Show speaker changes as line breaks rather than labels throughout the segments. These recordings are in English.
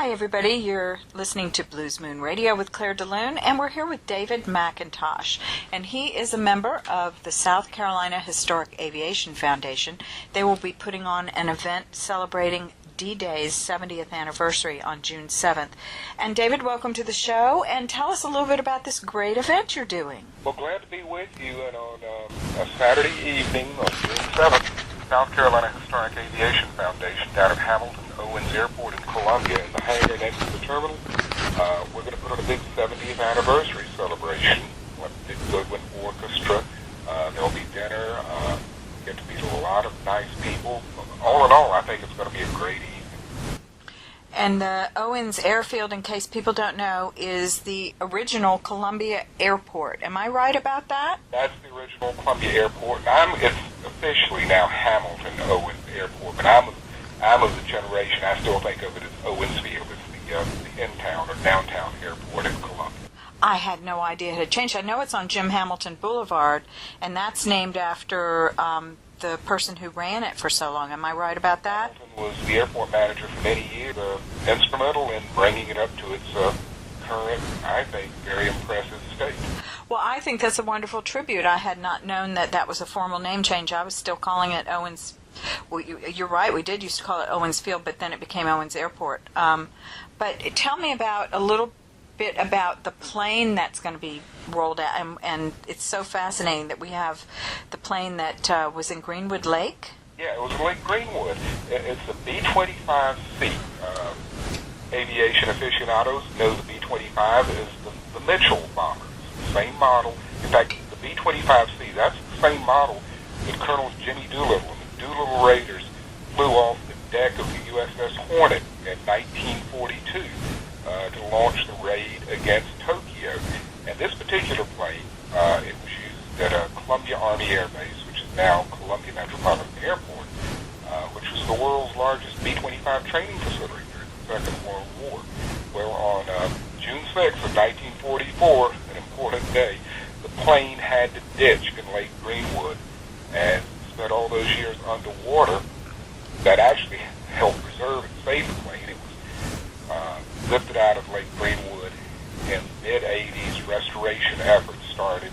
Hi, everybody. You're listening to Blues Moon Radio with Claire DeLune, and we're here with David McIntosh. And he is a member of the South Carolina Historic Aviation Foundation. They will be putting on an event celebrating D-Day's 70th anniversary on June 7th. And David, welcome to the show, and tell us a little bit about this great event you're doing.
Well, glad to be with you, and on a Saturday evening on June 7th, South Carolina Historic Aviation Foundation down at Hamilton Owens Airport in Columbia in the hangar next to the terminal, we're going to put on a big 70th anniversary celebration with the Goodwin Orchestra. There'll be dinner, get to meet a lot of nice people. All in all, I think it's going to be a great evening.
And the Owens Airfield, in case people don't know, is the original Columbia Airport. Am I right about that?
That's the original Columbia Airport. It's officially now Hamilton Owens Airport, but I'm of the generation, I still think of it as Owensfield. It's the in-town or downtown airport in Columbia.
I had no idea it had changed. I know it's on Jim Hamilton Boulevard, and that's named after the person who ran it for so long. Am I right about that?
Hamilton was the airport manager for many years, instrumental in bringing it up to its current, I think, very impressive state.
Well, I think that's a wonderful tribute. I had not known that was a formal name change. I was still calling it Owens. Well, you're right. We did used to call it Owens Field, but then it became Owens Airport. But tell me a little bit about the plane that's going to be rolled out, and it's so fascinating that we have the plane that was in Greenwood Lake.
Yeah, it was in Lake Greenwood. It's a B-25C. Aviation aficionados know the B-25 is the Mitchell bombers, the same model. In fact, the B-25C, that's the same model that Colonel Jimmy Doolittle and the Doolittle Raiders flew off the deck of the USS Hornet in 1942 to launch the raid against Tokyo. And this particular plane, it was used at Columbia Army Air Base, which is now Columbia Metropolitan Airport, which was the world's largest B-25 training facility during the Second World War. Well, on June 6th of 1944, an important day, the plane had to ditch in Lake Greenwood and spent all those years underwater. That actually helped preserve and save the plane. It was lifted out of Lake Greenwood in the mid-'80s. Restoration efforts started.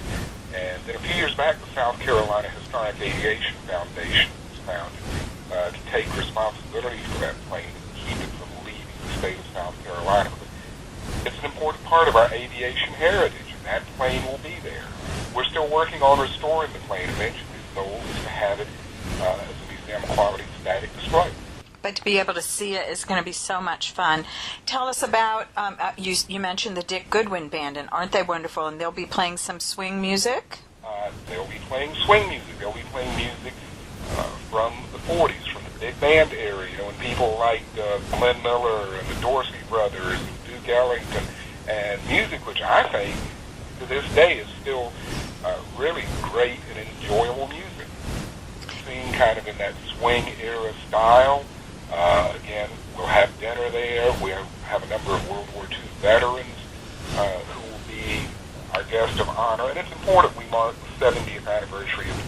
And then a few years back, the South Carolina Historic Aviation Foundation was founded to take responsibility for that plane and keep it from leaving the state of South Carolina. It's an important part of our aviation heritage, and that plane will be there. We're still working on restoring the plane. Eventually, the goal is to have it as a museum quality static display.
But to be able to see it is going to be so much fun. Tell us about, you mentioned the Dick Goodwin Band, and aren't they wonderful? And they'll be playing some swing music?
They'll be playing swing music. They'll be playing music from the 40s, from the big band era, when people like Glenn Miller and the Dorsey Brothers and Duke Ellington, and music which I think to this day is still really great and enjoyable music. Seen kind of in that swing era style. Again, we'll have dinner there. We'll have a number of World War II veterans who will be our guest of honor. And it's important we mark the 70th anniversary of the